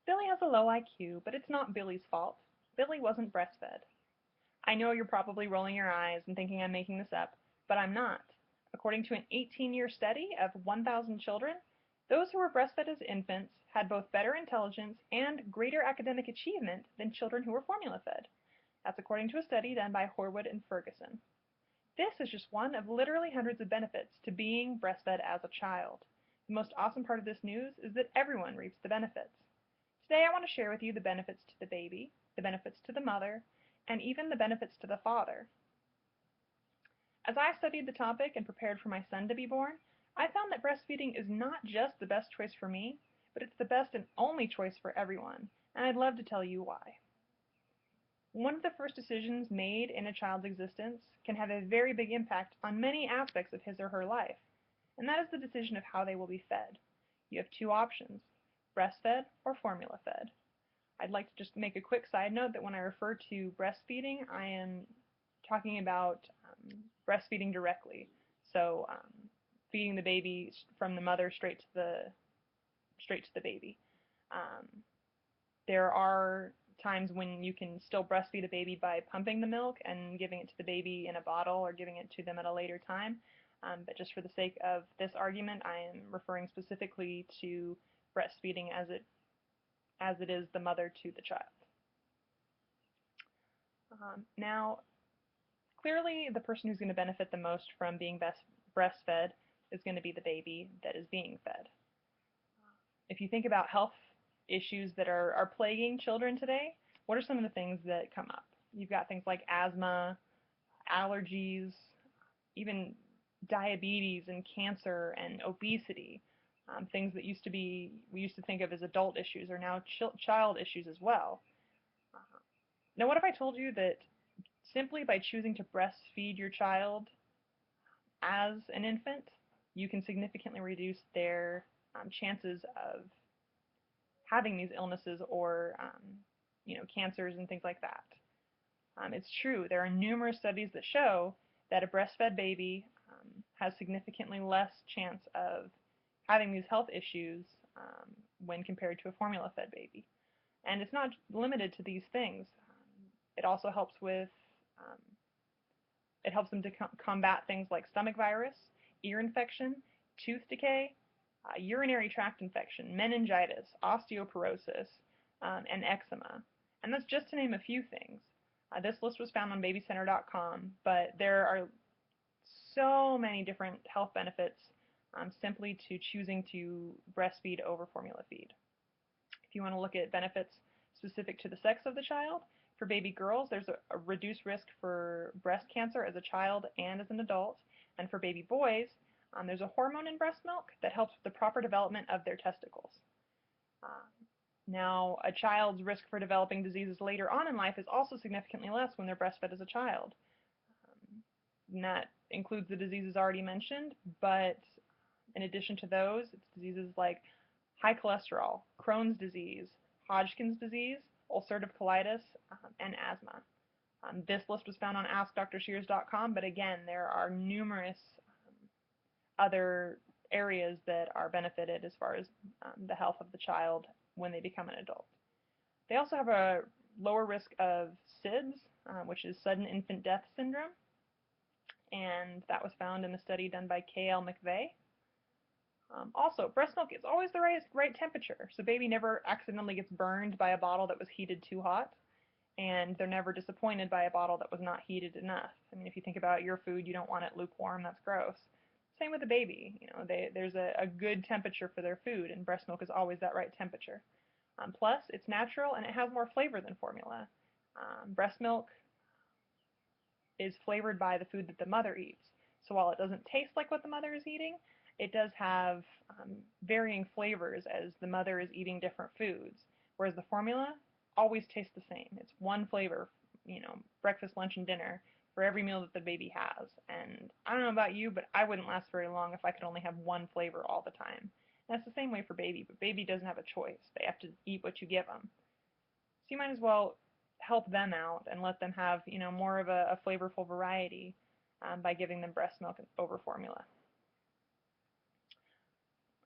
Billy has a low IQ, but it's not Billy's fault. Billy wasn't breastfed. I know you're probably rolling your eyes and thinking I'm making this up, but I'm not. According to an 18-year study of 1,000 children, those who were breastfed as infants had both better intelligence and greater academic achievement than children who were formula fed. That's according to a study done by Horwood and Ferguson. This is just one of literally hundreds of benefits to being breastfed as a child. The most awesome part of this news is that everyone reaps the benefits. Today I want to share with you the benefits to the baby, the benefits to the mother, and even the benefits to the father. As I studied the topic and prepared for my son to be born, I found that breastfeeding is not just the best choice for me, but it's the best and only choice for everyone, and I'd love to tell you why. One of the first decisions made in a child's existence can have a very big impact on many aspects of his or her life, and that is the decision of how they will be fed. You have two options, breastfed or formula fed. I'd like to just make a quick side note that when I refer to breastfeeding, I am talking about breastfeeding directly. So feeding the baby from the mother straight to the baby. Um, there are times when you can still breastfeed a baby by pumping the milk and giving it to the baby in a bottle or giving it to them at a later time. But just for the sake of this argument, I am referring specifically to breastfeeding as it is the mother to the child. Now, clearly, the person who's going to benefit the most from being breastfed is going to be the baby that is being fed. If you think about health issues that are plaguing children today, what are some of the things that come up? You've got things like asthma, allergies, even diabetes and cancer and obesity. Things that we used to think of as adult issues are now child issues as well. Now, what if I told you that simply by choosing to breastfeed your child as an infant, you can significantly reduce their chances of having these illnesses or cancers and things like that. It's true. There are numerous studies that show that a breastfed baby has significantly less chance of having these health issues when compared to a formula-fed baby. And it's not limited to these things. It also helps with um, it helps them to combat things like stomach virus, ear infection, tooth decay, urinary tract infection, meningitis, osteoporosis, and eczema. And that's just to name a few things. This list was found on babycenter.com, but there are so many different health benefits simply to choosing to breastfeed over formula feed. If you want to look at benefits specific to the sex of the child, for baby girls, there's a reduced risk for breast cancer as a child and as an adult. And for baby boys, there's a hormone in breast milk that helps with the proper development of their testicles. Now, a child's risk for developing diseases later on in life is also significantly less when they're breastfed as a child. And that includes the diseases already mentioned, but in addition to those, it's diseases like high cholesterol, Crohn's disease, Hodgkin's disease, ulcerative colitis, and asthma. This list was found on AskDrShears.com, but again, there are numerous other areas that are benefited as far as the health of the child when they become an adult. They also have a lower risk of SIDS, which is sudden infant death syndrome, and that was found in a study done by K.L. McVeigh. Also, breast milk is always the right temperature, so baby never accidentally gets burned by a bottle that was heated too hot, and they're never disappointed by a bottle that was not heated enough. I mean, if you think about your food, you don't want it lukewarm, that's gross. Same with the baby, there's a good temperature for their food, and breast milk is always that right temperature. Plus, it's natural and it has more flavor than formula. Breast milk is flavored by the food that the mother eats. So while it doesn't taste like what the mother is eating, it does have varying flavors as the mother is eating different foods. Whereas the formula always tastes the same. It's one flavor, breakfast, lunch, and dinner for every meal that the baby has. And I don't know about you, but I wouldn't last very long if I could only have one flavor all the time. And that's the same way for baby, but baby doesn't have a choice. They have to eat what you give them. So you might as well help them out and let them have, more of a flavorful variety by giving them breast milk over formula.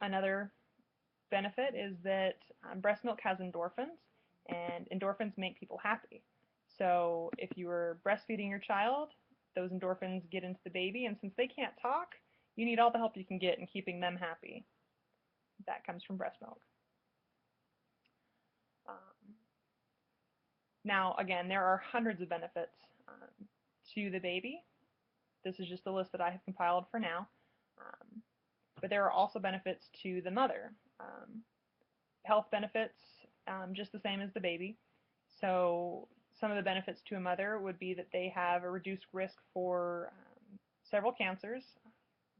Another benefit is that breast milk has endorphins, and endorphins make people happy. So if you were breastfeeding your child, those endorphins get into the baby, and since they can't talk, you need all the help you can get in keeping them happy. That comes from breast milk. Um, Now, again, there are hundreds of benefits to the baby. This is just the list that I have compiled for now. Um, but there are also benefits to the mother. Health benefits, just the same as the baby. So some of the benefits to a mother would be that they have a reduced risk for several cancers: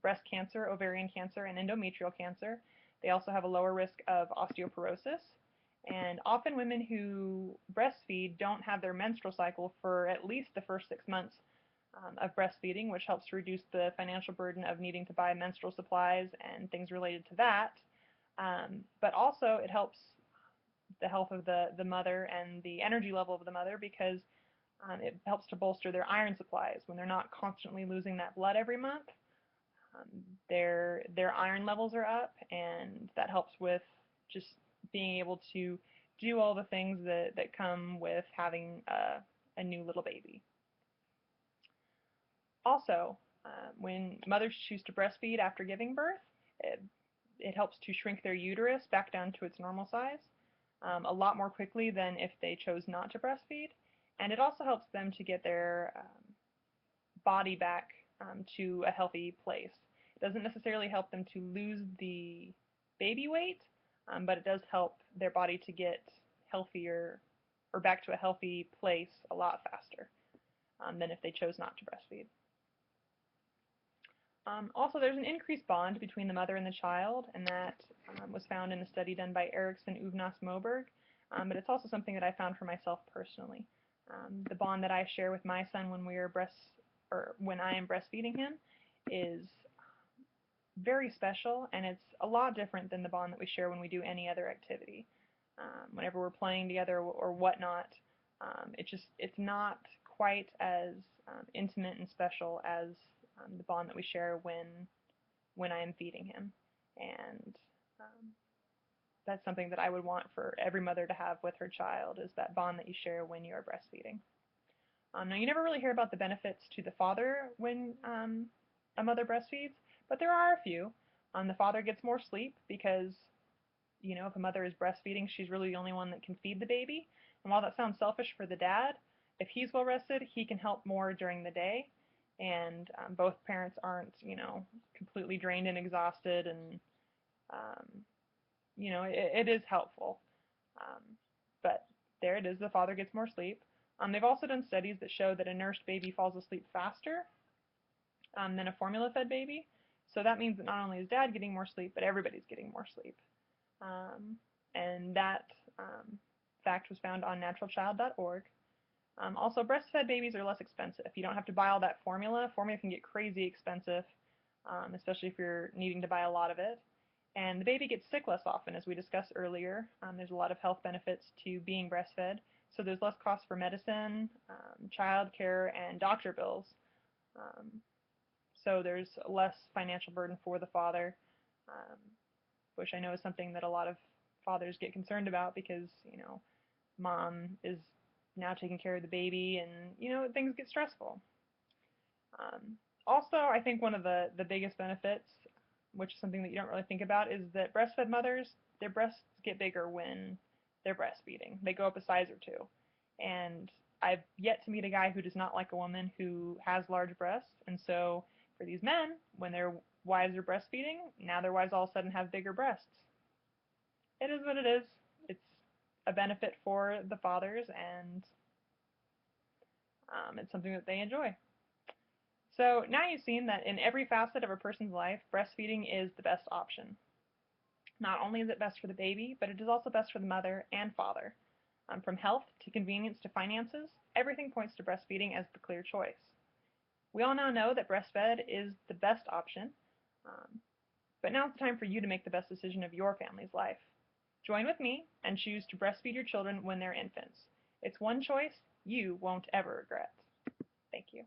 breast cancer, ovarian cancer, and endometrial cancer. They also have a lower risk of osteoporosis. And often women who breastfeed don't have their menstrual cycle for at least the first 6 months of breastfeeding, which helps to reduce the financial burden of needing to buy menstrual supplies and things related to that. But also it helps the health of the mother and the energy level of the mother, because it helps to bolster their iron supplies when they're not constantly losing that blood every month. Their iron levels are up, and that helps with just being able to do all the things that come with having a new little baby. Also, when mothers choose to breastfeed after giving birth, it helps to shrink their uterus back down to its normal size a lot more quickly than if they chose not to breastfeed. And it also helps them to get their body back to a healthy place. It doesn't necessarily help them to lose the baby weight, but it does help their body to get healthier or back to a healthy place a lot faster than if they chose not to breastfeed. Also, there's an increased bond between the mother and the child, and that was found in a study done by Erickson, Uvnas, Moberg, but it's also something that I found for myself personally. The bond that I share with my son when I am breastfeeding him is very special, and it's a lot different than the bond that we share when we do any other activity. Whenever we're playing together or whatnot, it's not quite as intimate and special as the bond that we share when I am feeding him. And that's something that I would want for every mother to have with her child, is that bond that you share when you are breastfeeding. Now, you never really hear about the benefits to the father when a mother breastfeeds, but there are a few. The father gets more sleep because, if a mother is breastfeeding, she's really the only one that can feed the baby. And while that sounds selfish for the dad, if he's well rested, he can help more during the day. And both parents aren't, completely drained and exhausted, and, it is helpful. Um, but there it is, the father gets more sleep. They've also done studies that show that a nursed baby falls asleep faster than a formula-fed baby. So that means that not only is dad getting more sleep, but everybody's getting more sleep. And that fact was found on naturalchild.org. Also, breastfed babies are less expensive. You don't have to buy all that formula. Formula can get crazy expensive, especially if you're needing to buy a lot of it. And the baby gets sick less often, as we discussed earlier. There's a lot of health benefits to being breastfed. So there's less cost for medicine, child care, and doctor bills. Um, so there's less financial burden for the father, which I know is something that a lot of fathers get concerned about, because, mom is now taking care of the baby, and, things get stressful. Also, I think one of the biggest benefits, which is something that you don't really think about, is that breastfed mothers, their breasts get bigger when they're breastfeeding. They go up a size or two. And I've yet to meet a guy who does not like a woman who has large breasts. And so for these men, when their wives are breastfeeding, now their wives all of a sudden have bigger breasts. It is what it is. It's a benefit for the fathers, and it's something that they enjoy. So now you've seen that in every facet of a person's life, breastfeeding is the best option. Not only is it best for the baby, but it is also best for the mother and father. From health to convenience to finances, everything points to breastfeeding as the clear choice. We all now know that breastfed is the best option, but now it's the time for you to make the best decision of your family's life. Join with me and choose to breastfeed your children when they're infants. It's one choice you won't ever regret. Thank you.